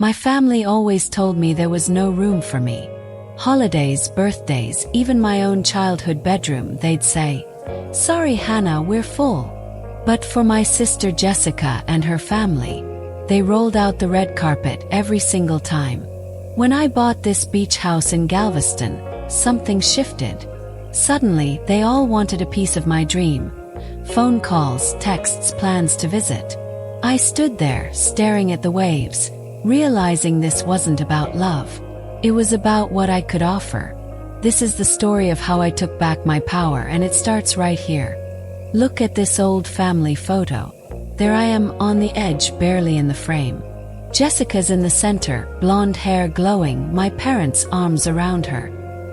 My family always told me there was no room for me. Holidays, birthdays, even my own childhood bedroom, they'd say, "Sorry, Hannah, we're full." But for my sister Jessica and her family, they rolled out the red carpet every single time. When I bought this beach house in Galveston, something shifted. Suddenly, they all wanted a piece of my dream. Phone calls, texts, plans to visit. I stood there, staring at the waves, realizing this wasn't about love. It was about what I could offer. This is the story of how I took back my power, and it starts right here. Look at this old family photo. There I am on the edge, barely in the frame. Jessica's in the center, blonde hair glowing, my parents' arms around her.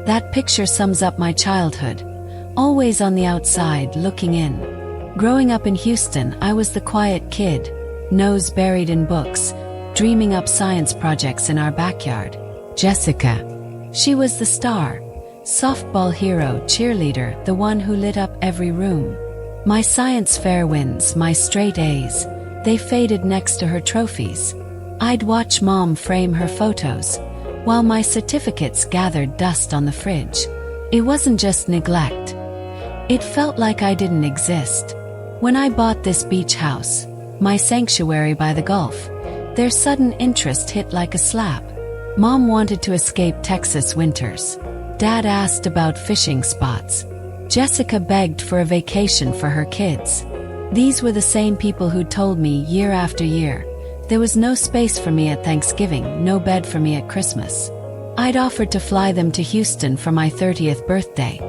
That picture sums up my childhood. Always on the outside, looking in. Growing up in Houston, I was the quiet kid, nose buried in books, dreaming up science projects in our backyard. Jessica. She was the star. Softball hero, cheerleader, the one who lit up every room. My science fair wins, my straight A's, they faded next to her trophies. I'd watch Mom frame her photos, while my certificates gathered dust on the fridge. It wasn't just neglect. It felt like I didn't exist. When I bought this beach house, my sanctuary by the Gulf, their sudden interest hit like a slap. Mom wanted to escape Texas winters. Dad asked about fishing spots. Jessica begged for a vacation for her kids. These were the same people who'd told me year after year, there was no space for me at Thanksgiving, no bed for me at Christmas. I'd offered to fly them to Houston for my 30th birthday,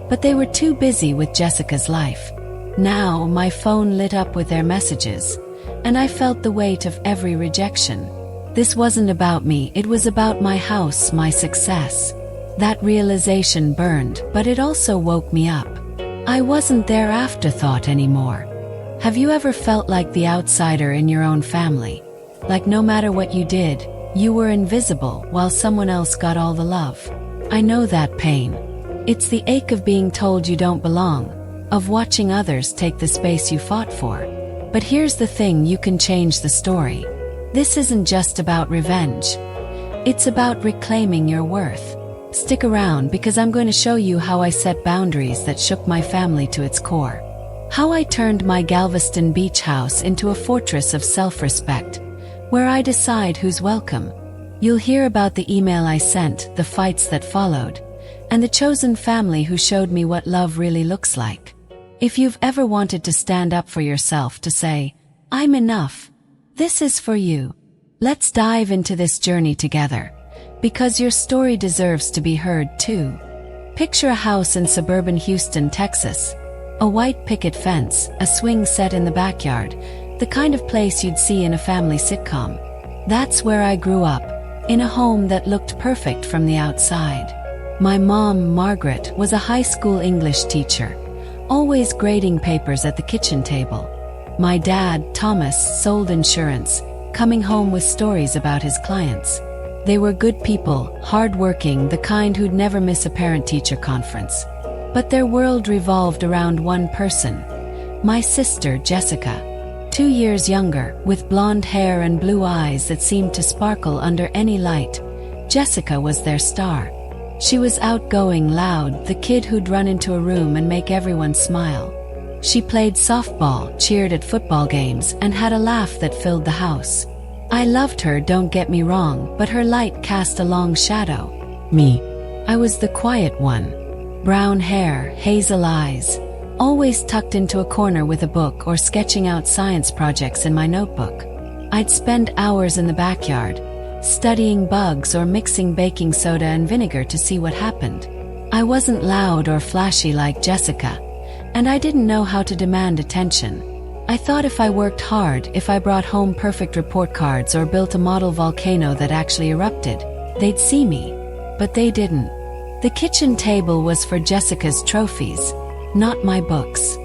but they were too busy with Jessica's life. Now my phone lit up with their messages, and I felt the weight of every rejection. This wasn't about me, it was about my house, my success. That realization burned, but it also woke me up. I wasn't their afterthought anymore. Have you ever felt like the outsider in your own family? Like no matter what you did, you were invisible while someone else got all the love? I know that pain. It's the ache of being told you don't belong, of watching others take the space you fought for. But here's the thing, you can change the story. This isn't just about revenge. It's about reclaiming your worth. Stick around because I'm going to show you how I set boundaries that shook my family to its core. How I turned my Galveston beach house into a fortress of self-respect, where I decide who's welcome. You'll hear about the email I sent, the fights that followed, and the chosen family who showed me what love really looks like. If you've ever wanted to stand up for yourself, to say, "I'm enough," this is for you. Let's dive into this journey together, because your story deserves to be heard too. Picture a house in suburban Houston, Texas. A white picket fence, a swing set in the backyard, the kind of place you'd see in a family sitcom. That's where I grew up, in a home that looked perfect from the outside. My mom, Margaret, was a high school English teacher, always grading papers at the kitchen table. My dad, Thomas, sold insurance, coming home with stories about his clients. They were good people, hard-working, the kind who'd never miss a parent-teacher conference. But their world revolved around one person, my sister, Jessica. 2 years younger, with blonde hair and blue eyes that seemed to sparkle under any light. Jessica was their star. She was outgoing, loud, the kid who'd run into a room and make everyone smile. She played softball, cheered at football games, and had a laugh that filled the house. I loved her, don't get me wrong, but her light cast a long shadow. Me. I was the quiet one. Brown hair, hazel eyes, always tucked into a corner with a book or sketching out science projects in my notebook. I'd spend hours in the backyard, studying bugs or mixing baking soda and vinegar to see what happened. I wasn't loud or flashy like Jessica, and I didn't know how to demand attention. I thought if I worked hard, if I brought home perfect report cards or built a model volcano that actually erupted, they'd see me. But they didn't. The kitchen table was for Jessica's trophies, not my books.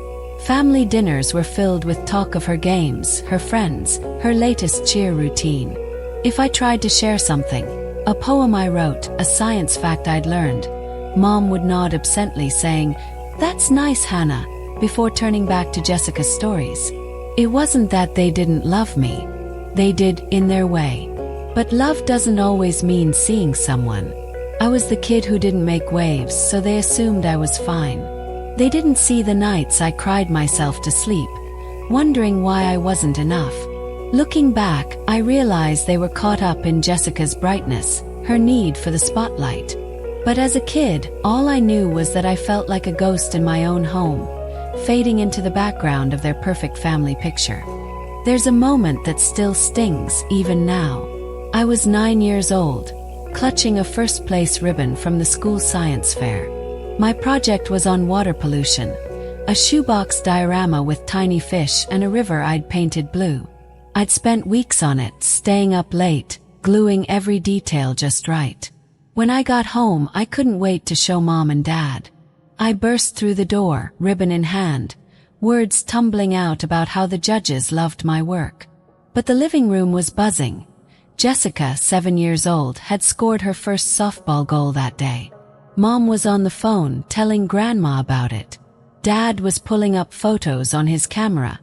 Family dinners were filled with talk of her games, her friends, her latest cheer routine. If I tried to share something, a poem I wrote, a science fact I'd learned, Mom would nod absently saying, "That's nice, Hannah," before turning back to Jessica's stories. It wasn't that they didn't love me. They did, in their way. But love doesn't always mean seeing someone. I was the kid who didn't make waves, so they assumed I was fine. They didn't see the nights I cried myself to sleep, wondering why I wasn't enough. Looking back, I realized they were caught up in Jessica's brightness, her need for the spotlight. But as a kid, all I knew was that I felt like a ghost in my own home, fading into the background of their perfect family picture. There's a moment that still stings, even now. I was 9 years old, clutching a first-place ribbon from the school science fair. My project was on water pollution, a shoebox diorama with tiny fish and a river I'd painted blue. I'd spent weeks on it, staying up late, gluing every detail just right. When I got home, I couldn't wait to show Mom and Dad. I burst through the door, ribbon in hand, words tumbling out about how the judges loved my work. But the living room was buzzing. Jessica, 7 years old, had scored her first softball goal that day. Mom was on the phone, telling Grandma about it. Dad was pulling up photos on his camera,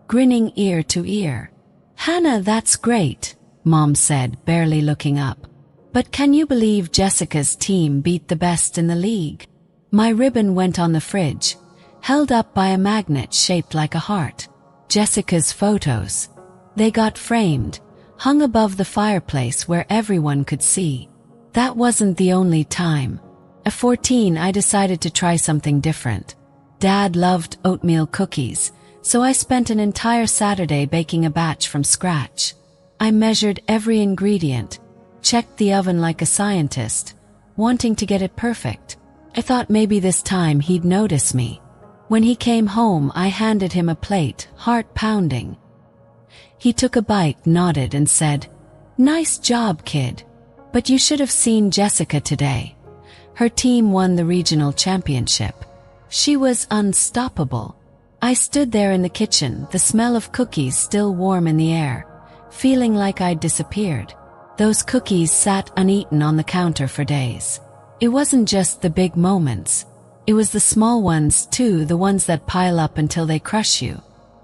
grinning ear to ear. "Hannah, that's great," Mom said, barely looking up. "But can you believe Jessica's team beat the best in the league?" My ribbon went on the fridge, held up by a magnet shaped like a heart. Jessica's photos. They got framed, hung above the fireplace where everyone could see. That wasn't the only time. At 14, I decided to try something different. Dad loved oatmeal cookies, so I spent an entire Saturday baking a batch from scratch. I measured every ingredient, checked the oven like a scientist, wanting to get it perfect. I thought maybe this time he'd notice me. When he came home, I handed him a plate, heart pounding. He took a bite, nodded, and said, "Nice job, kid. But you should have seen Jessica today. Her team won the regional championship. She was unstoppable." I stood there in the kitchen, the smell of cookies still warm in the air, feeling like I'd disappeared. Those cookies sat uneaten on the counter for days. It wasn't just the big moments. It was the small ones too, the ones that pile up until they crush you.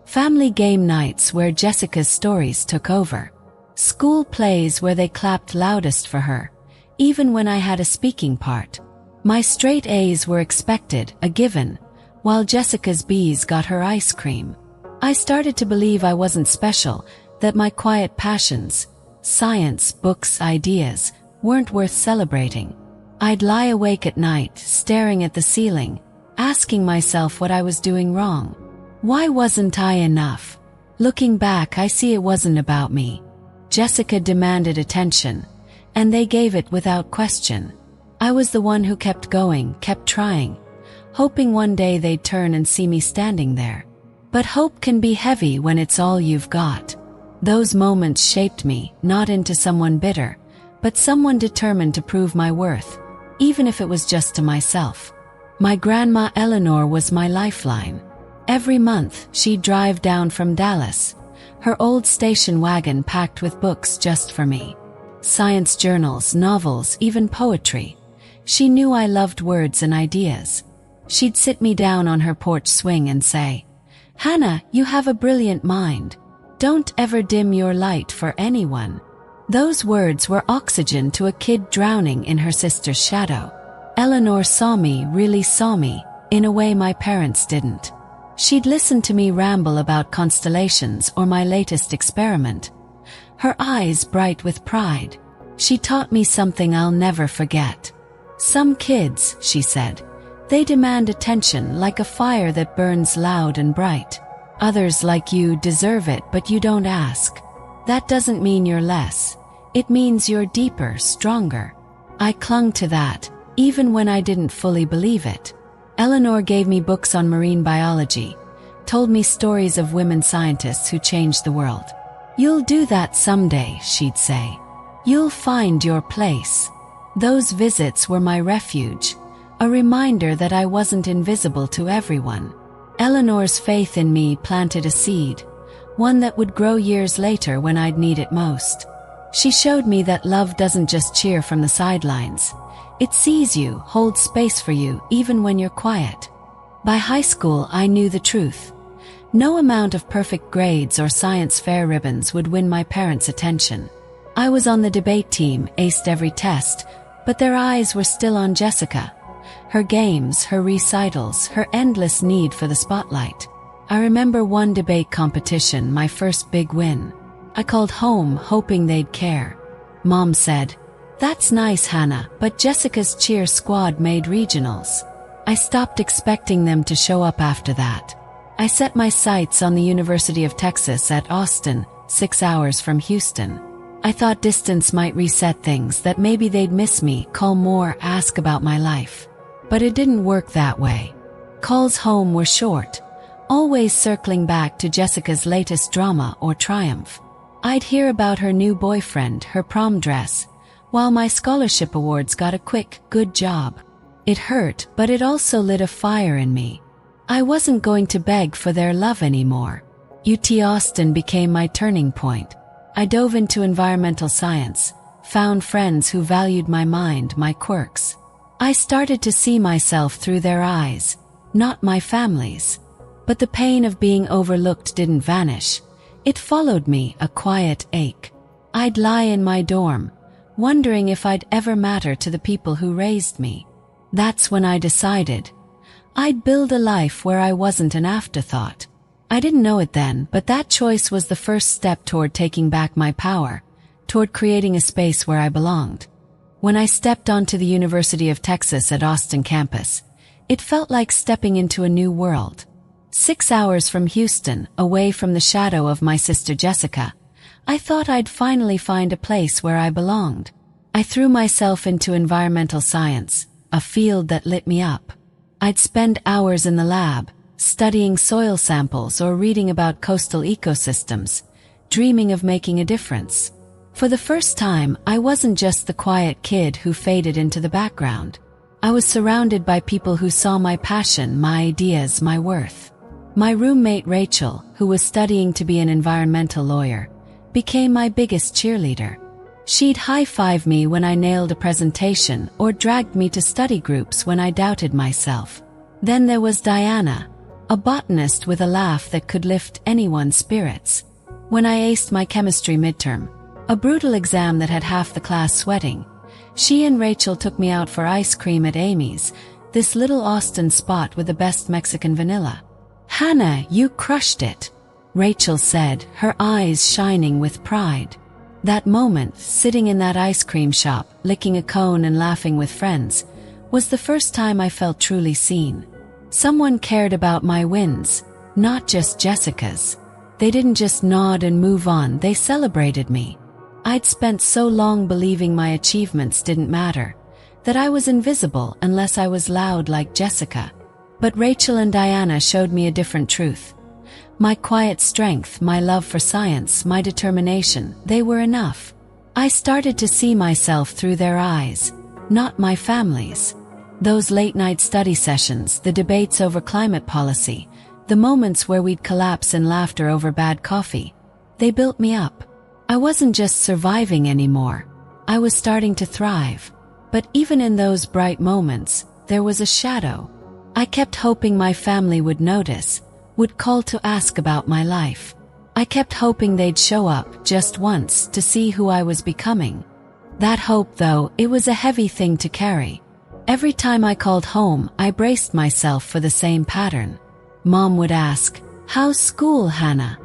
Family game nights where Jessica's stories took over. School plays where they clapped loudest for her, even when I had a speaking part. My straight A's were expected, a given, while Jessica's B's got her ice cream. I started to believe I wasn't special, that my quiet passions, science, books, ideas, weren't worth celebrating. I'd lie awake at night, staring at the ceiling, asking myself what I was doing wrong. Why wasn't I enough? Looking back, I see it wasn't about me. Jessica demanded attention, and they gave it without question. I was the one who kept going, kept trying, hoping one day they'd turn and see me standing there. But hope can be heavy when it's all you've got. Those moments shaped me, not into someone bitter, but someone determined to prove my worth, even if it was just to myself. My grandma Eleanor was my lifeline. Every month, she'd drive down from Dallas, her old station wagon packed with books just for me. Science journals, novels, even poetry. She knew I loved words and ideas. She'd sit me down on her porch swing and say, "Hannah, you have a brilliant mind. Don't ever dim your light for anyone." Those words were oxygen to a kid drowning in her sister's shadow. Eleanor saw me, really saw me, in a way my parents didn't. She'd listen to me ramble about constellations or my latest experiment, her eyes bright with pride. She taught me something I'll never forget. "Some kids," she said, "they demand attention like a fire that burns loud and bright. Others like you deserve it, but you don't ask. That doesn't mean you're less. It means you're deeper, stronger." I clung to that, even when I didn't fully believe it. Eleanor gave me books on marine biology, told me stories of women scientists who changed the world. "You'll do that someday," she'd say. "You'll find your place." Those visits were my refuge, a reminder that I wasn't invisible to everyone. Eleanor's faith in me planted a seed, one that would grow years later when I'd need it most. She showed me that love doesn't just cheer from the sidelines. It sees you, holds space for you, even when you're quiet. By high school, I knew the truth. No amount of perfect grades or science fair ribbons would win my parents' attention. I was on the debate team, aced every test, but their eyes were still on Jessica. Her games, her recitals, her endless need for the spotlight. I remember one debate competition, my first big win. I called home, hoping they'd care. Mom said, "That's nice, Hannah, but Jessica's cheer squad made regionals." I stopped expecting them to show up after that. I set my sights on the University of Texas at Austin, 6 hours from Houston. I thought distance might reset things, that maybe they'd miss me, call more, ask about my life. But it didn't work that way. Calls home were short, always circling back to Jessica's latest drama or triumph. I'd hear about her new boyfriend, her prom dress, while my scholarship awards got a quick, "good job." It hurt, but it also lit a fire in me. I wasn't going to beg for their love anymore. UT Austin became my turning point. I dove into environmental science, found friends who valued my mind, my quirks. I started to see myself through their eyes, not my family's. But the pain of being overlooked didn't vanish. It followed me, a quiet ache. I'd lie in my dorm, wondering if I'd ever matter to the people who raised me. That's when I decided I'd build a life where I wasn't an afterthought. I didn't know it then, but that choice was the first step toward taking back my power, toward creating a space where I belonged. When I stepped onto the University of Texas at Austin campus, it felt like stepping into a new world. 6 hours from Houston, away from the shadow of my sister Jessica, I thought I'd finally find a place where I belonged. I threw myself into environmental science, a field that lit me up. I'd spend hours in the lab, studying soil samples or reading about coastal ecosystems, dreaming of making a difference. For the first time, I wasn't just the quiet kid who faded into the background. I was surrounded by people who saw my passion, my ideas, my worth. My roommate Rachel, who was studying to be an environmental lawyer, became my biggest cheerleader. She'd high-five me when I nailed a presentation or dragged me to study groups when I doubted myself. Then there was Diana, a botanist with a laugh that could lift anyone's spirits. When I aced my chemistry midterm, a brutal exam that had half the class sweating, she and Rachel took me out for ice cream at Amy's, this little Austin spot with the best Mexican vanilla. "Hannah, you crushed it," Rachel said, her eyes shining with pride. That moment, sitting in that ice cream shop, licking a cone and laughing with friends, was the first time I felt truly seen. Someone cared about my wins, not just Jessica's. They didn't just nod and move on, they celebrated me. I'd spent so long believing my achievements didn't matter, that I was invisible unless I was loud like Jessica. But Rachel and Diana showed me a different truth. My quiet strength, my love for science, my determination, they were enough. I started to see myself through their eyes, not my family's. Those late-night study sessions, the debates over climate policy, the moments where we'd collapse in laughter over bad coffee, they built me up. I wasn't just surviving anymore. I was starting to thrive. But even in those bright moments, there was a shadow. I kept hoping my family would notice, would call to ask about my life. I kept hoping they'd show up just once to see who I was becoming. That hope, though, it was a heavy thing to carry. Every time I called home, I braced myself for the same pattern. Mom would ask, "How's school, Hannah?"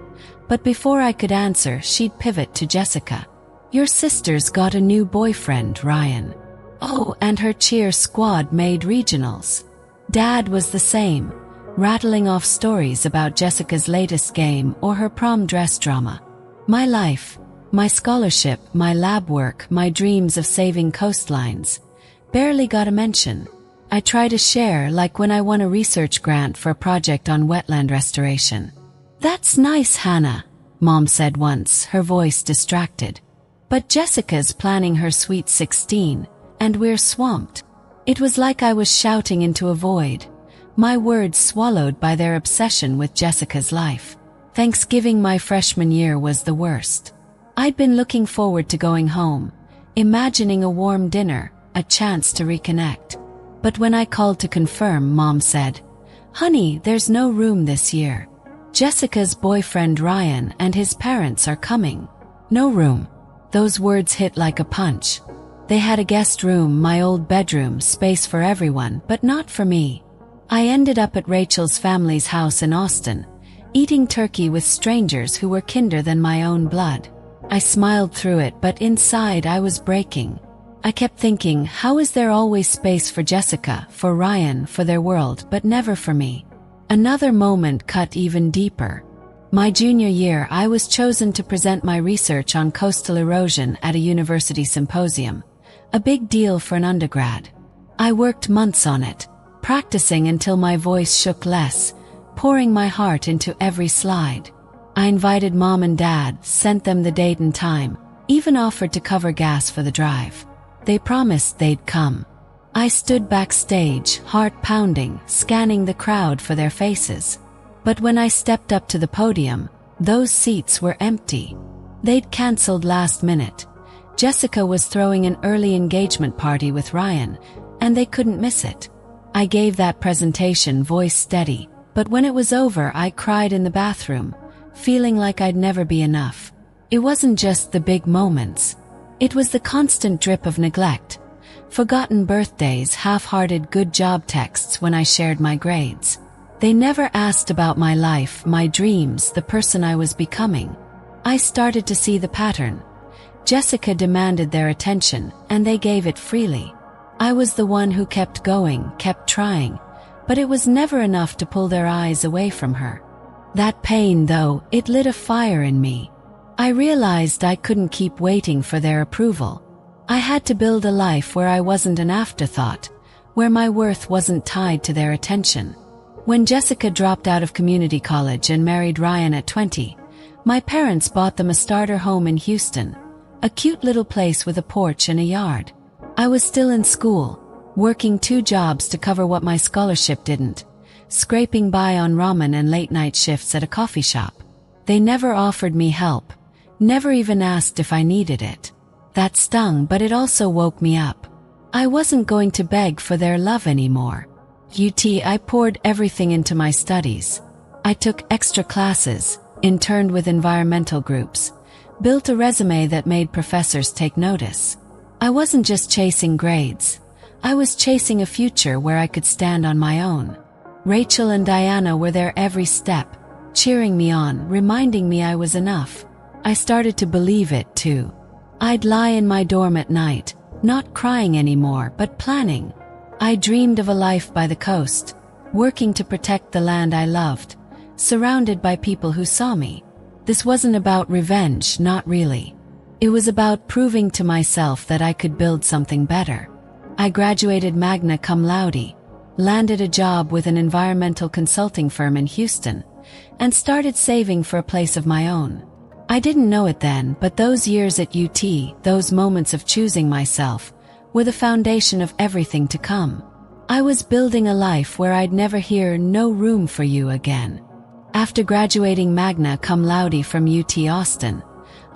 But before I could answer, she'd pivot to Jessica. "Your sister's got a new boyfriend, Ryan. Oh, and her cheer squad made regionals." Dad was the same, rattling off stories about Jessica's latest game or her prom dress drama. My life, my scholarship, my lab work, my dreams of saving coastlines, barely got a mention. I try to share, like when I won a research grant for a project on wetland restoration. "That's nice, Hannah," Mom said once, her voice distracted. "But Jessica's planning her sweet 16, and we're swamped." It was like I was shouting into a void, my words swallowed by their obsession with Jessica's life. Thanksgiving my freshman year was the worst. I'd been looking forward to going home, imagining a warm dinner, a chance to reconnect. But when I called to confirm, Mom said, "Honey, there's no room this year. Jessica's boyfriend Ryan and his parents are coming." "No room?" Those words hit like a punch. They had a guest room, my old bedroom, space for everyone, but not for me. I ended up at Rachel's family's house in Austin, eating turkey with strangers who were kinder than my own blood. I smiled through it, but inside I was breaking. I kept thinking, how is there always space for Jessica, for Ryan, for their world, but never for me? Another moment cut even deeper. My junior year, I was chosen to present my research on coastal erosion at a university symposium. A big deal for an undergrad. I worked months on it, practicing until my voice shook less, pouring my heart into every slide. I invited mom and dad, sent them the date and time, even offered to cover gas for the drive. They promised they'd come. I stood backstage, heart pounding, scanning the crowd for their faces. But when I stepped up to the podium, those seats were empty. They'd canceled last minute. Jessica was throwing an early engagement party with Ryan, and they couldn't miss it. I gave that presentation, voice steady, but when it was over I cried in the bathroom, feeling like I'd never be enough. It wasn't just the big moments. It was the constant drip of neglect, forgotten birthdays, half-hearted good job texts when I shared my grades. They never asked about my life, my dreams, the person I was becoming. I started to see the pattern. Jessica demanded their attention, and they gave it freely. I was the one who kept going, kept trying, but it was never enough to pull their eyes away from her. That pain, though, it lit a fire in me. I realized I couldn't keep waiting for their approval. I had to build a life where I wasn't an afterthought, where my worth wasn't tied to their attention. When Jessica dropped out of community college and married Ryan at 20, my parents bought them a starter home in Houston, a cute little place with a porch and a yard. I was still in school, working 2 jobs to cover what my scholarship didn't, scraping by on ramen and late-night shifts at a coffee shop. They never offered me help, never even asked if I needed it. That stung, but it also woke me up. I wasn't going to beg for their love anymore. I poured everything into my studies. I took extra classes, interned with environmental groups, built a resume that made professors take notice. I wasn't just chasing grades. I was chasing a future where I could stand on my own. Rachel and Diana were there every step, cheering me on, reminding me I was enough. I started to believe it too. I'd lie in my dorm at night, not crying anymore, but planning. I dreamed of a life by the coast, working to protect the land I loved, surrounded by people who saw me. This wasn't about revenge, not really. It was about proving to myself that I could build something better. I graduated magna cum laude, landed a job with an environmental consulting firm in Houston, and started saving for a place of my own. I didn't know it then, but those years at UT, those moments of choosing myself, were the foundation of everything to come. I was building a life where I'd never hear "no room for you" again. After graduating magna cum laude from UT Austin,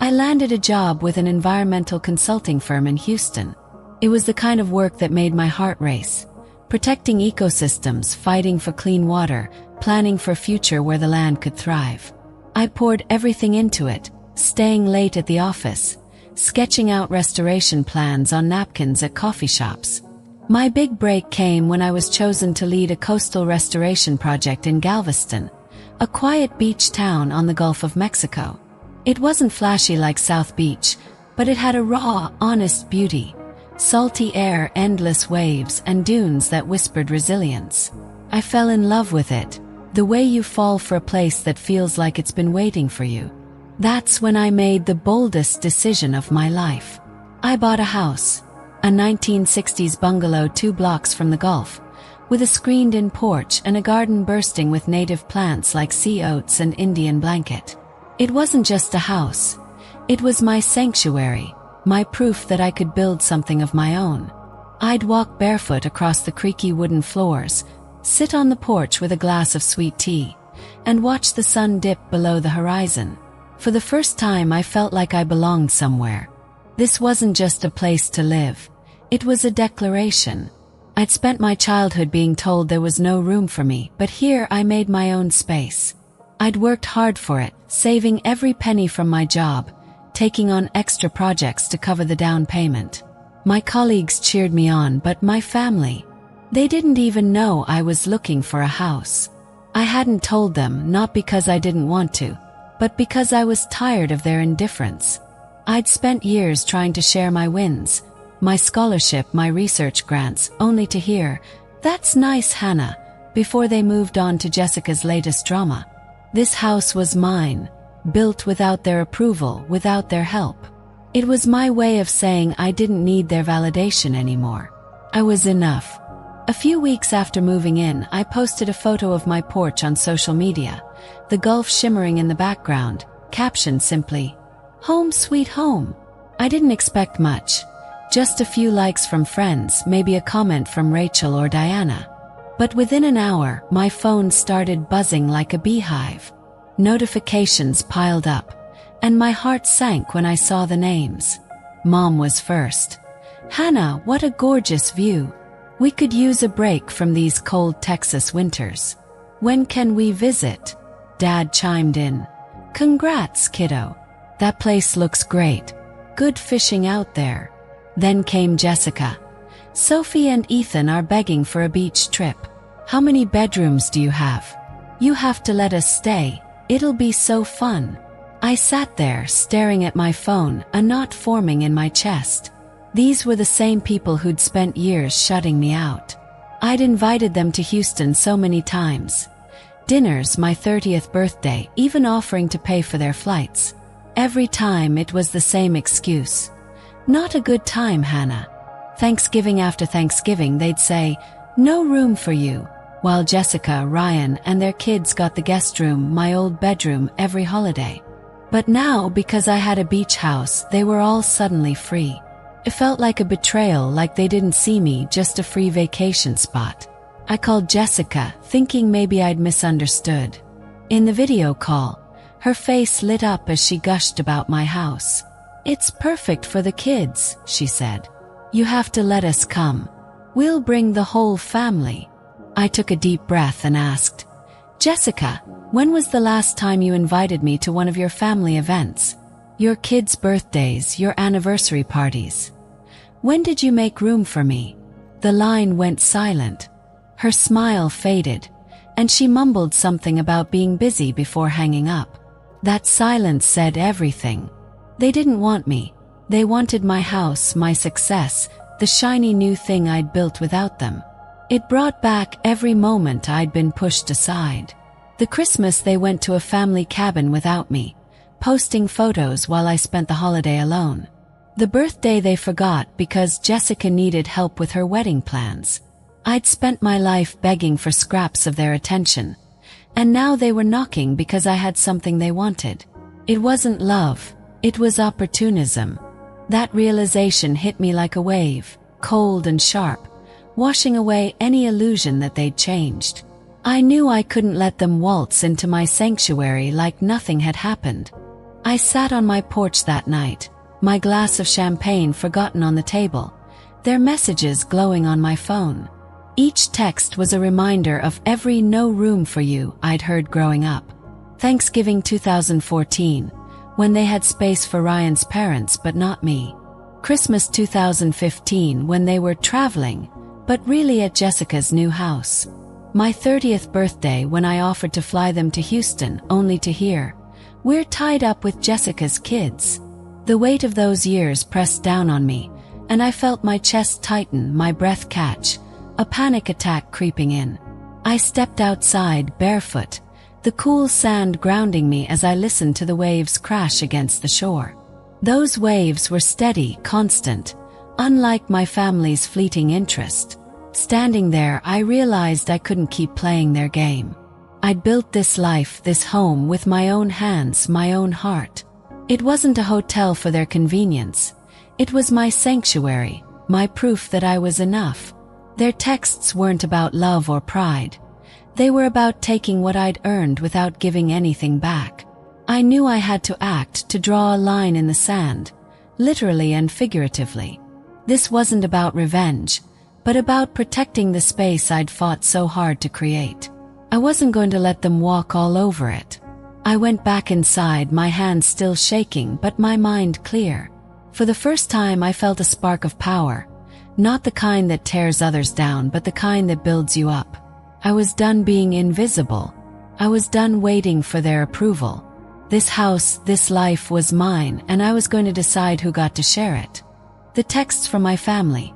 I landed a job with an environmental consulting firm in Houston. It was the kind of work that made my heart race, protecting ecosystems, fighting for clean water, planning for a future where the land could thrive. I poured everything into it, staying late at the office, sketching out restoration plans on napkins at coffee shops. My big break came when I was chosen to lead a coastal restoration project in Galveston, a quiet beach town on the Gulf of Mexico. It wasn't flashy like South Beach, but it had a raw, honest beauty. Salty air, endless waves, and dunes that whispered resilience. I fell in love with it, the way you fall for a place that feels like it's been waiting for you. That's when I made the boldest decision of my life. I bought a house, a 1960s bungalow 2 blocks from the Gulf, with a screened-in porch and a garden bursting with native plants like sea oats and Indian blanket. It wasn't just a house. It was my sanctuary, my proof that I could build something of my own. I'd walk barefoot across the creaky wooden floors, sit on the porch with a glass of sweet tea, and watch the sun dip below the horizon. For the first time I felt like I belonged somewhere. This wasn't just a place to live. It was a declaration. I'd spent my childhood being told there was no room for me, but here I made my own space. I'd worked hard for it, saving every penny from my job, taking on extra projects to cover the down payment. My colleagues cheered me on, but my family, they didn't even know I was looking for a house. I hadn't told them, not because I didn't want to, but because I was tired of their indifference. I'd spent years trying to share my wins, my scholarship, my research grants, only to hear, "That's nice, Hannah," before they moved on to Jessica's latest drama. This house was mine, built without their approval, without their help. It was my way of saying I didn't need their validation anymore. I was enough. A few weeks after moving in, I posted a photo of my porch on social media, the Gulf shimmering in the background, captioned simply, "Home sweet home." I didn't expect much, just a few likes from friends, maybe a comment from Rachel or Diana. But within an hour, my phone started buzzing like a beehive. Notifications piled up, and my heart sank when I saw the names. Mom was first. "Hannah, what a gorgeous view. We could use a break from these cold Texas winters. When can we visit?" Dad chimed in. "Congrats, kiddo. That place looks great. Good fishing out there." Then came Jessica. "Sophie and Ethan are begging for a beach trip. How many bedrooms do you have? You have to let us stay. It'll be so fun." I sat there staring at my phone, a knot forming in my chest. These were the same people who'd spent years shutting me out. I'd invited them to Houston so many times. Dinners, my 30th birthday, even offering to pay for their flights. Every time it was the same excuse. "Not a good time, Hannah." Thanksgiving after Thanksgiving they'd say, "No room for you," while Jessica, Ryan, and their kids got the guest room, my old bedroom, every holiday. But now, because I had a beach house, they were all suddenly free. It felt like a betrayal, like they didn't see me, just a free vacation spot. I called Jessica, thinking maybe I'd misunderstood. In the video call, her face lit up as she gushed about my house. "It's perfect for the kids," she said. "You have to let us come. We'll bring the whole family." I took a deep breath and asked, "Jessica, when was the last time you invited me to one of your family events? Your kids' birthdays, your anniversary parties? When did you make room for me?" The line went silent. Her smile faded, and she mumbled something about being busy before hanging up. That silence said everything. They didn't want me. They wanted my house, my success, the shiny new thing I'd built without them. It brought back every moment I'd been pushed aside. The Christmas they went to a family cabin without me, posting photos while I spent the holiday alone. The birthday they forgot because Jessica needed help with her wedding plans. I'd spent my life begging for scraps of their attention, and now they were knocking because I had something they wanted. It wasn't love, it was opportunism. That realization hit me like a wave, cold and sharp, washing away any illusion that they'd changed. I knew I couldn't let them waltz into my sanctuary like nothing had happened. I sat on my porch that night, my glass of champagne forgotten on the table, their messages glowing on my phone. Each text was a reminder of every "no room for you" I'd heard growing up. Thanksgiving 2014, when they had space for Ryan's parents but not me. Christmas 2015, when they were traveling, but really at Jessica's new house. My 30th birthday, when I offered to fly them to Houston, only to hear, "We're tied up with Jessica's kids." The weight of those years pressed down on me, and I felt my chest tighten, my breath catch, a panic attack creeping in. I stepped outside, barefoot, the cool sand grounding me as I listened to the waves crash against the shore. Those waves were steady, constant, unlike my family's fleeting interest. Standing there, I realized I couldn't keep playing their game. I'd built this life, this home, with my own hands, my own heart. It wasn't a hotel for their convenience. It was my sanctuary, my proof that I was enough. Their texts weren't about love or pride. They were about taking what I'd earned without giving anything back. I knew I had to act, to draw a line in the sand, literally and figuratively. This wasn't about revenge, but about protecting the space I'd fought so hard to create. I wasn't going to let them walk all over it. I went back inside, my hands still shaking but my mind clear. For the first time I felt a spark of power, not the kind that tears others down but the kind that builds you up. I was done being invisible. I was done waiting for their approval. This house, this life was mine, and I was going to decide who got to share it. The texts from my family.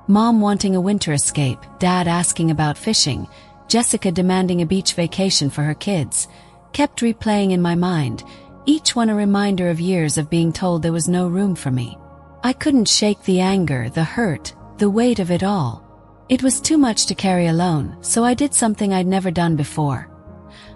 Mom wanting a winter escape, Dad asking about fishing, Jessica demanding a beach vacation for her kids, kept replaying in my mind, each one a reminder of years of being told there was no room for me. I couldn't shake the anger, the hurt, the weight of it all. It was too much to carry alone, so I did something I'd never done before.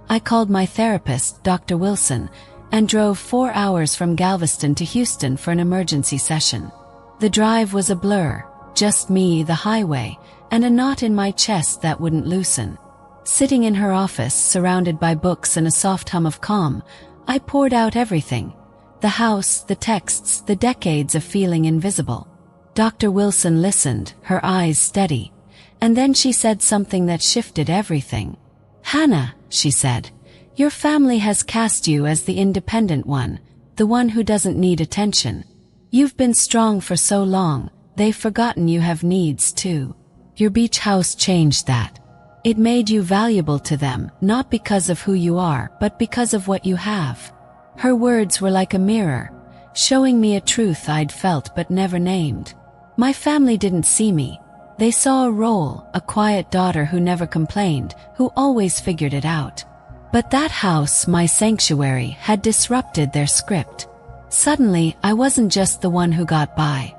I called my therapist, Dr. Wilson, and drove 4 hours from Galveston to Houston for an emergency session. The drive was a blur, just me, the highway, and a knot in my chest that wouldn't loosen. Sitting in her office, surrounded by books and a soft hum of calm, I poured out everything. The house, the texts, the decades of feeling invisible. Dr. Wilson listened, her eyes steady, and then she said something that shifted everything. "Hannah," she said, "your family has cast you as the independent one, the one who doesn't need attention. You've been strong for so long, they've forgotten you have needs too. Your beach house changed that. It made you valuable to them, not because of who you are, but because of what you have." Her words were like a mirror, showing me a truth I'd felt but never named. My family didn't see me. They saw a role, a quiet daughter who never complained, who always figured it out. But that house, my sanctuary, had disrupted their script. Suddenly, I wasn't just the one who got by.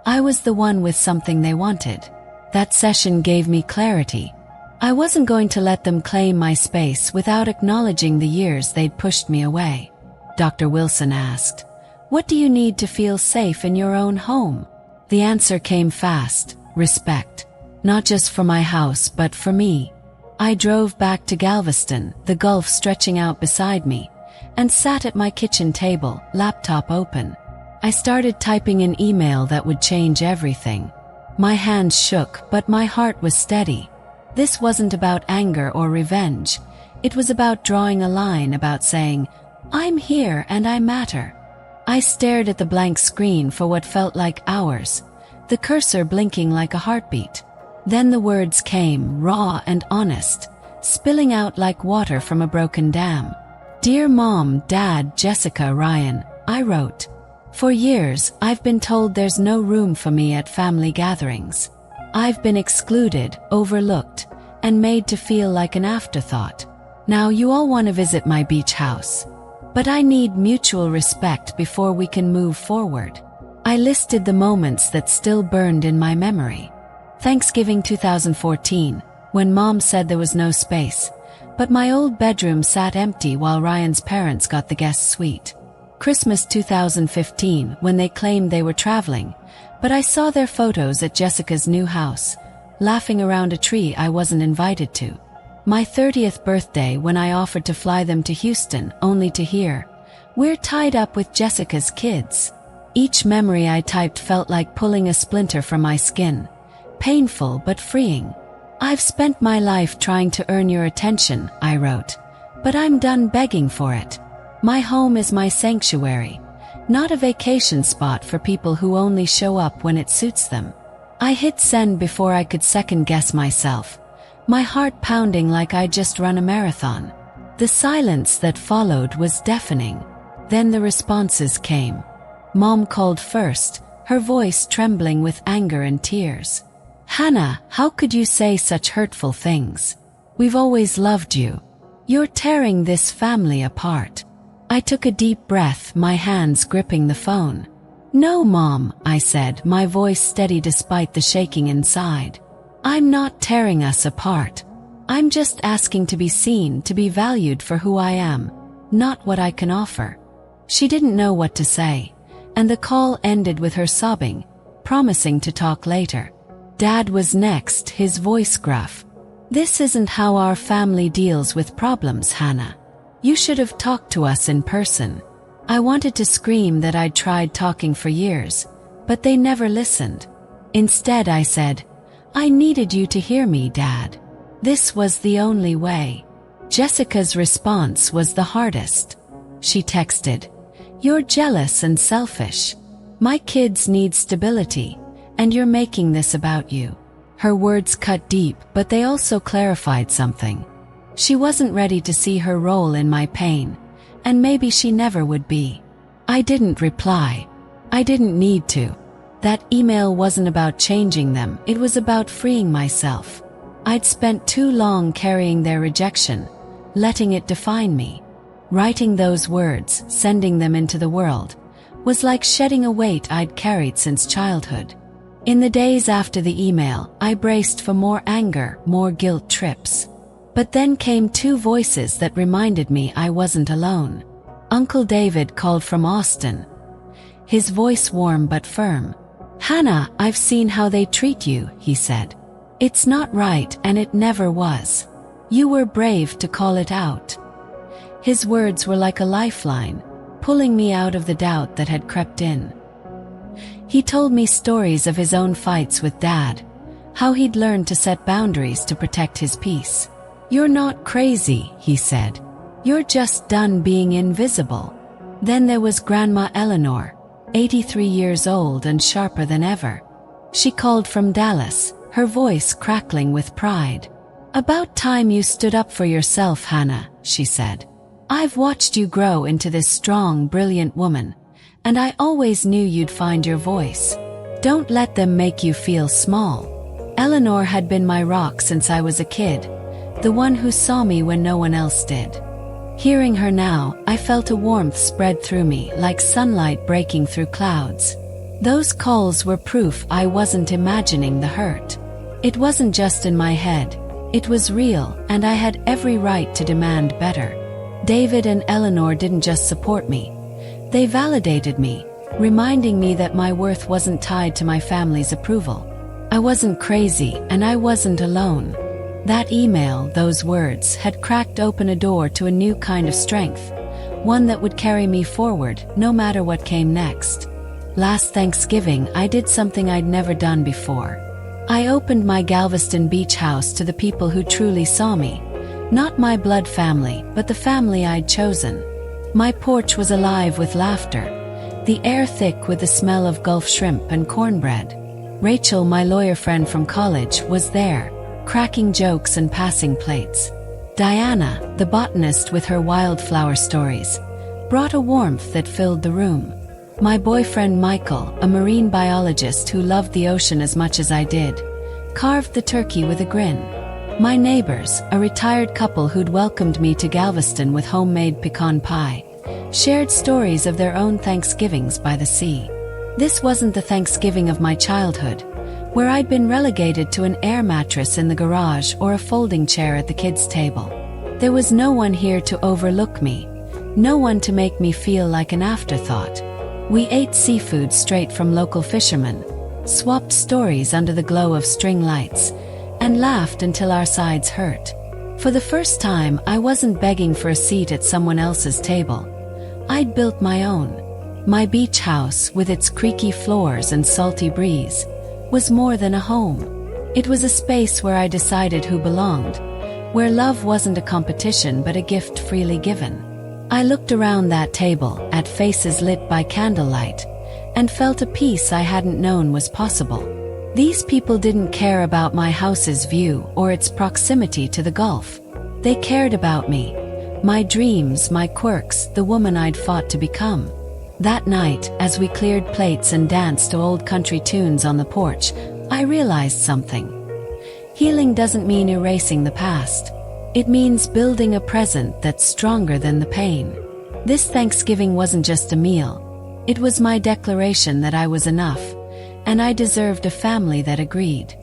I was the one with something they wanted. That session gave me clarity. I wasn't going to let them claim my space without acknowledging the years they'd pushed me away. Dr. Wilson asked, "What do you need to feel safe in your own home?" The answer came fast. Respect. Not just for my house, but for me. I drove back to Galveston, the Gulf stretching out beside me, and sat at my kitchen table, laptop open. I started typing an email that would change everything. My hands shook, but my heart was steady. This wasn't about anger or revenge. It was about drawing a line, about saying, "I'm here and I matter." I stared at the blank screen for what felt like hours, the cursor blinking like a heartbeat. Then the words came, raw and honest, spilling out like water from a broken dam. "Dear Mom, Dad, Jessica, Ryan," I wrote. "For years, I've been told there's no room for me at family gatherings. I've been excluded, overlooked, and made to feel like an afterthought. Now you all want to visit my beach house. But I need mutual respect before we can move forward." I listed the moments that still burned in my memory. Thanksgiving 2014, when Mom said there was no space, but my old bedroom sat empty while Ryan's parents got the guest suite. Christmas 2015, when they claimed they were traveling, but I saw their photos at Jessica's new house, laughing around a tree I wasn't invited to. My 30th birthday, when I offered to fly them to Houston, only to hear, "We're tied up with Jessica's kids." Each memory I typed felt like pulling a splinter from my skin. Painful but freeing. "I've spent my life trying to earn your attention," I wrote, "but I'm done begging for it. My home is my sanctuary, not a vacation spot for people who only show up when it suits them." I hit send before I could second-guess myself, my heart pounding like I'd just run a marathon. The silence that followed was deafening. Then the responses came. Mom called first, her voice trembling with anger and tears. "Hannah, how could you say such hurtful things? We've always loved you. You're tearing this family apart." I took a deep breath, my hands gripping the phone. "No, Mom," I said, my voice steady despite the shaking inside. "I'm not tearing us apart. I'm just asking to be seen, to be valued for who I am, not what I can offer." She didn't know what to say, and the call ended with her sobbing, promising to talk later. Dad was next, his voice gruff. "This isn't how our family deals with problems, Hannah. You should have talked to us in person." I wanted to scream that I'd tried talking for years, but they never listened. Instead, I said, "I needed you to hear me, Dad. This was the only way." Jessica's response was the hardest. She texted, "You're jealous and selfish. My kids need stability, and you're making this about you." Her words cut deep, but they also clarified something. She wasn't ready to see her role in my pain, and maybe she never would be. I didn't reply. I didn't need to. That email wasn't about changing them, it was about freeing myself. I'd spent too long carrying their rejection, letting it define me. Writing those words, sending them into the world, was like shedding a weight I'd carried since childhood. In the days after the email, I braced for more anger, more guilt trips. But then came two voices that reminded me I wasn't alone. Uncle David called from Austin. His voice warm but firm. "Hannah, I've seen how they treat you," he said. "It's not right, and it never was. You were brave to call it out." His words were like a lifeline, pulling me out of the doubt that had crept in. He told me stories of his own fights with Dad, how he'd learned to set boundaries to protect his peace. "You're not crazy," he said. "You're just done being invisible." Then there was Grandma Eleanor, 83 years old and sharper than ever. She called from Dallas, her voice crackling with pride. "About time you stood up for yourself, Hannah," she said. "I've watched you grow into this strong, brilliant woman, and I always knew you'd find your voice. Don't let them make you feel small." Eleanor had been my rock since I was a kid, the one who saw me when no one else did. Hearing her now, I felt a warmth spread through me like sunlight breaking through clouds. Those calls were proof I wasn't imagining the hurt. It wasn't just in my head. It was real, and I had every right to demand better. David and Eleanor didn't just support me. They validated me, reminding me that my worth wasn't tied to my family's approval. I wasn't crazy, and I wasn't alone. That email, those words, had cracked open a door to a new kind of strength, one that would carry me forward, no matter what came next. Last Thanksgiving, I did something I'd never done before. I opened my Galveston beach house to the people who truly saw me. Not my blood family, but the family I'd chosen. My porch was alive with laughter, the air thick with the smell of Gulf shrimp and cornbread. Rachel, my lawyer friend from college, was there, cracking jokes and passing plates. Diana, the botanist with her wildflower stories, brought a warmth that filled the room. My boyfriend Michael, a marine biologist who loved the ocean as much as I did, carved the turkey with a grin. My neighbors, a retired couple who'd welcomed me to Galveston with homemade pecan pie, shared stories of their own Thanksgivings by the sea. This wasn't the Thanksgiving of my childhood, where I'd been relegated to an air mattress in the garage or a folding chair at the kids' table. There was no one here to overlook me, no one to make me feel like an afterthought. We ate seafood straight from local fishermen, swapped stories under the glow of string lights, and laughed until our sides hurt. For the first time, I wasn't begging for a seat at someone else's table. I'd built my own. My beach house, with its creaky floors and salty breeze, was more than a home. It was a space where I decided who belonged, where love wasn't a competition but a gift freely given. I looked around that table, at faces lit by candlelight, and felt a peace I hadn't known was possible. These people didn't care about my house's view or its proximity to the Gulf. They cared about me, my dreams, my quirks, the woman I'd fought to become. That night, as we cleared plates and danced to old country tunes on the porch, I realized something. Healing doesn't mean erasing the past. It means building a present that's stronger than the pain. This Thanksgiving wasn't just a meal. It was my declaration that I was enough, and I deserved a family that agreed.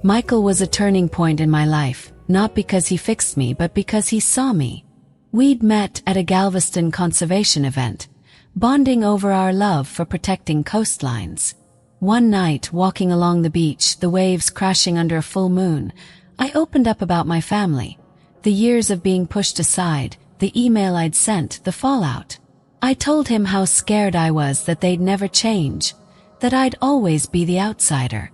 Michael was a turning point in my life, not because he fixed me but because he saw me. We'd met at a Galveston conservation event, bonding over our love for protecting coastlines. One night, walking along the beach, the waves crashing under a full moon, I opened up about my family, the years of being pushed aside, the email I'd sent, the fallout. I told him how scared I was that they'd never change, that I'd always be the outsider.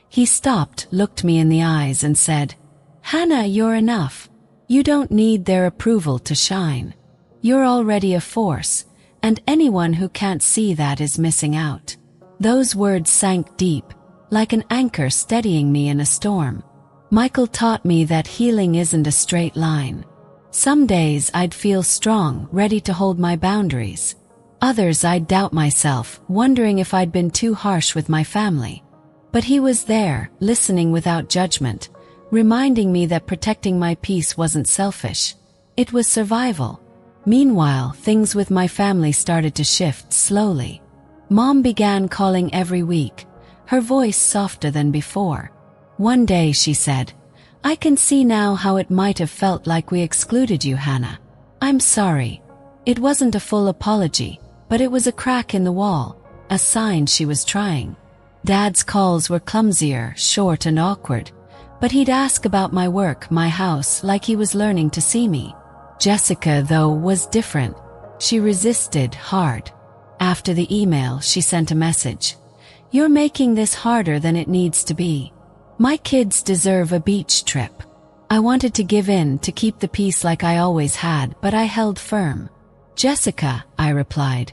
He stopped, looked me in the eyes and said, "Hannah, you're enough. You don't need their approval to shine. You're already a force, and anyone who can't see that is missing out." Those words sank deep, like an anchor steadying me in a storm. Michael taught me that healing isn't a straight line. Some days I'd feel strong, ready to hold my boundaries. Others I'd doubt myself, wondering if I'd been too harsh with my family. But he was there, listening without judgment, reminding me that protecting my peace wasn't selfish. It was survival. Meanwhile, things with my family started to shift slowly. Mom began calling every week, her voice softer than before. One day she said, "I can see now how it might have felt like we excluded you, Hannah. I'm sorry." It wasn't a full apology, but it was a crack in the wall, a sign she was trying. Dad's calls were clumsier, short and awkward, but he'd ask about my work, my house, like he was learning to see me. Jessica, though, was different. She resisted hard. After the email, she sent a message. "You're making this harder than it needs to be. My kids deserve a beach trip." I wanted to give in, to keep the peace like I always had, but I held firm. "Jessica," I replied,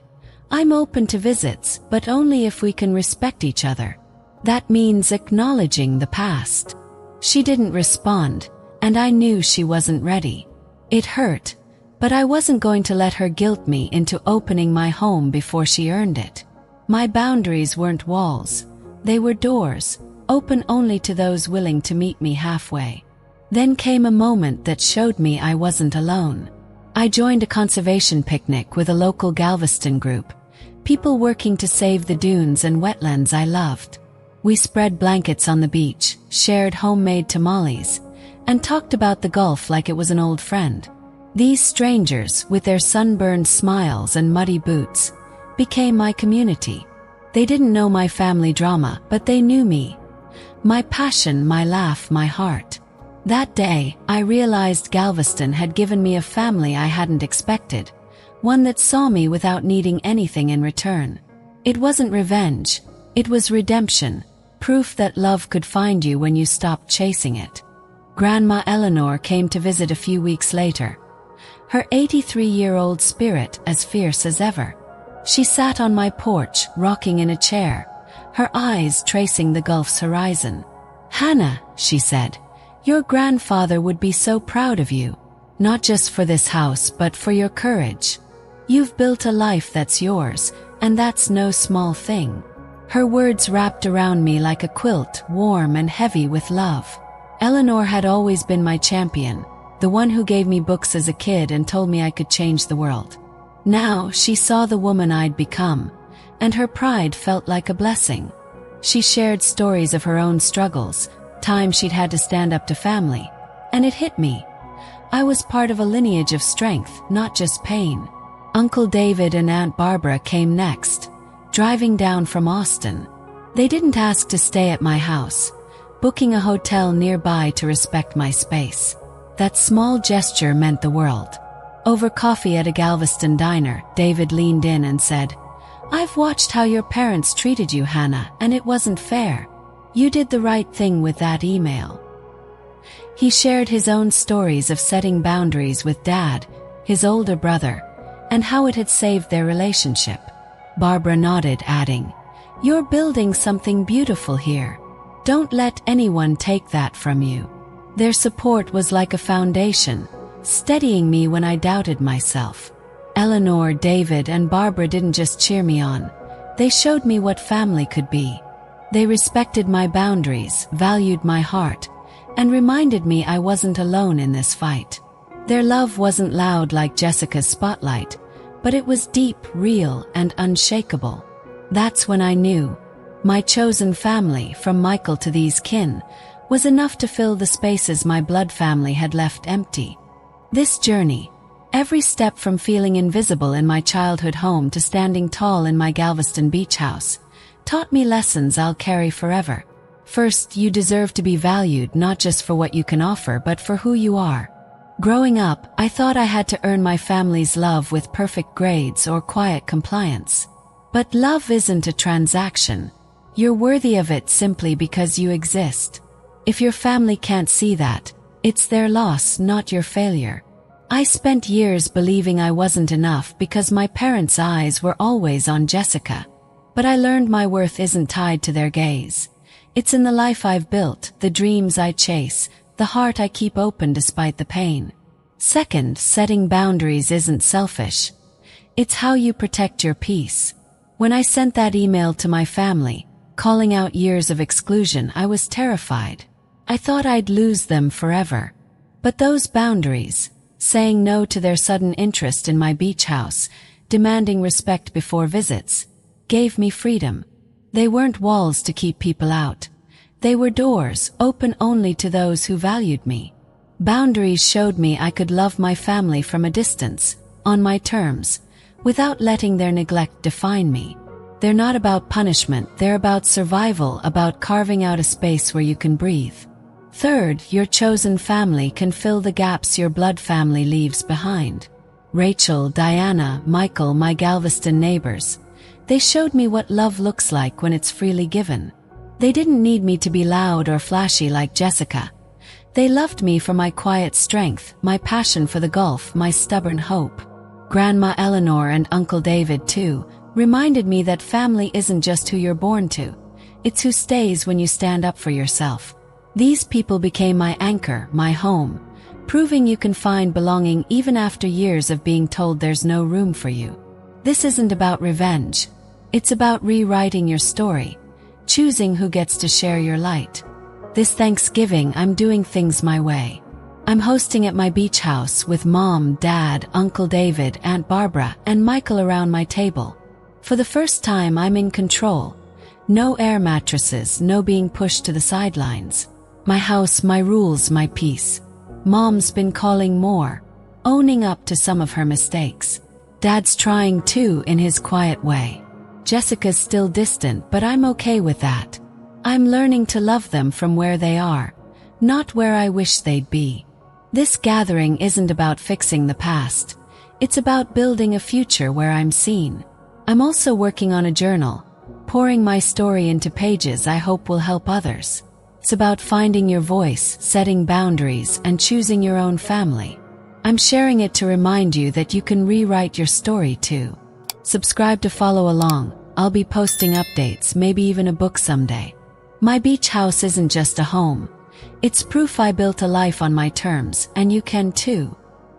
"I'm open to visits, but only if we can respect each other. That means acknowledging the past." She didn't respond, and I knew she wasn't ready. It hurt, but I wasn't going to let her guilt me into opening my home before she earned it. My boundaries weren't walls. They were doors, open only to those willing to meet me halfway. Then came a moment that showed me I wasn't alone. I joined a conservation picnic with a local Galveston group, people working to save the dunes and wetlands I loved. We spread blankets on the beach, shared homemade tamales, and talked about the Gulf like it was an old friend. These strangers, with their sunburned smiles and muddy boots, became my community. They didn't know my family drama, but they knew me. My passion, my laugh, my heart. That day, I realized Galveston had given me a family I hadn't expected, one that saw me without needing anything in return. It wasn't revenge, it was redemption, proof that love could find you when you stopped chasing it. Grandma Eleanor came to visit a few weeks later, her 83-year-old spirit as fierce as ever. She sat on my porch, rocking in a chair, her eyes tracing the Gulf's horizon. "Hannah," she said, "your grandfather would be so proud of you, not just for this house but for your courage. You've built a life that's yours, and that's no small thing." Her words wrapped around me like a quilt, warm and heavy with love. Eleanor had always been my champion, the one who gave me books as a kid and told me I could change the world. Now she saw the woman I'd become, and her pride felt like a blessing. She shared stories of her own struggles, times she'd had to stand up to family, and it hit me. I was part of a lineage of strength, not just pain. Uncle David and Aunt Barbara came next, driving down from Austin. They didn't ask to stay at my house, booking a hotel nearby to respect my space. That small gesture meant the world. Over coffee at a Galveston diner, David leaned in and said, "I've watched how your parents treated you, Hannah, and it wasn't fair. You did the right thing with that email." He shared his own stories of setting boundaries with Dad, his older brother, and how it had saved their relationship. Barbara nodded, adding, "You're building something beautiful here. Don't let anyone take that from you." Their support was like a foundation, steadying me when I doubted myself. Eleanor, David, and Barbara didn't just cheer me on. They showed me what family could be. They respected my boundaries, valued my heart, and reminded me I wasn't alone in this fight. Their love wasn't loud like Jessica's spotlight, but it was deep, real, and unshakable. That's when I knew my chosen family, from Michael to these kin, was enough to fill the spaces my blood family had left empty. This journey, every step from feeling invisible in my childhood home to standing tall in my Galveston beach house, taught me lessons I'll carry forever. First, you deserve to be valued not just for what you can offer but for who you are. Growing up, I thought I had to earn my family's love with perfect grades or quiet compliance. But love isn't a transaction. You're worthy of it simply because you exist. If your family can't see that, It's their loss, not your failure. I spent years believing I wasn't enough because my parents' eyes were always on Jessica. But I learned my worth isn't tied to their gaze. It's in the life I've built, the dreams I chase, the heart I keep open despite the pain. Second, setting boundaries isn't selfish. It's how you protect your peace. When I sent that email to my family, calling out years of exclusion, I was terrified. I thought I'd lose them forever. But those boundaries, saying no to their sudden interest in my beach house, demanding respect before visits, gave me freedom. They weren't walls to keep people out. They were doors, open only to those who valued me. Boundaries showed me I could love my family from a distance, on my terms, without letting their neglect define me. They're not about punishment, they're about survival, about carving out a space where you can breathe. Third, your chosen family can fill the gaps your blood family leaves behind. Rachel, Diana, Michael, my Galveston neighbors. They showed me what love looks like when it's freely given. They didn't need me to be loud or flashy like Jessica. They loved me for my quiet strength, my passion for the Gulf, my stubborn hope. Grandma Eleanor and Uncle David, too, reminded me that family isn't just who you're born to. It's who stays when you stand up for yourself. These people became my anchor, my home, proving you can find belonging even after years of being told there's no room for you. This isn't about revenge. It's about rewriting your story, choosing who gets to share your light. This Thanksgiving, I'm doing things my way. I'm hosting at my beach house with Mom, Dad, Uncle David, Aunt Barbara, and Michael around my table. For the first time, I'm in control. No air mattresses, no being pushed to the sidelines. My house, my rules, my peace. Mom's been calling more, owning up to some of her mistakes. Dad's trying too, in his quiet way. Jessica's still distant, but I'm okay with that. I'm learning to love them from where they are, not where I wish they'd be. This gathering isn't about fixing the past. It's about building a future where I'm seen. I'm also working on a journal, pouring my story into pages I hope will help others. It's about finding your voice, setting boundaries, and choosing your own family. I'm sharing it to remind you that you can rewrite your story too. Subscribe to follow along. I'll be posting updates, maybe even a book someday. My beach house isn't just a home. It's proof I built a life on my terms, and you can too.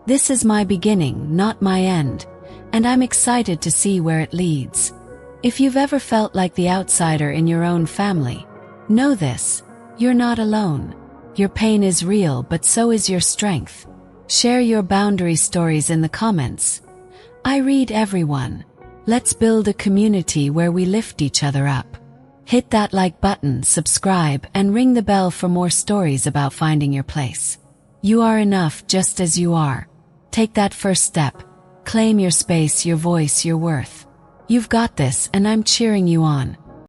This is my beginning, not my end, and I'm excited to see where it leads. If you've ever felt like the outsider in your own family, know this: you're not alone. Your pain is real, but so is your strength. Share your boundary stories in the comments. I read everyone. Let's build a community where we lift each other up. Hit that like button, subscribe, and ring the bell for more stories about finding your place. You are enough just as you are. Take that first step. Claim your space, your voice, your worth. You've got this, and I'm cheering you on.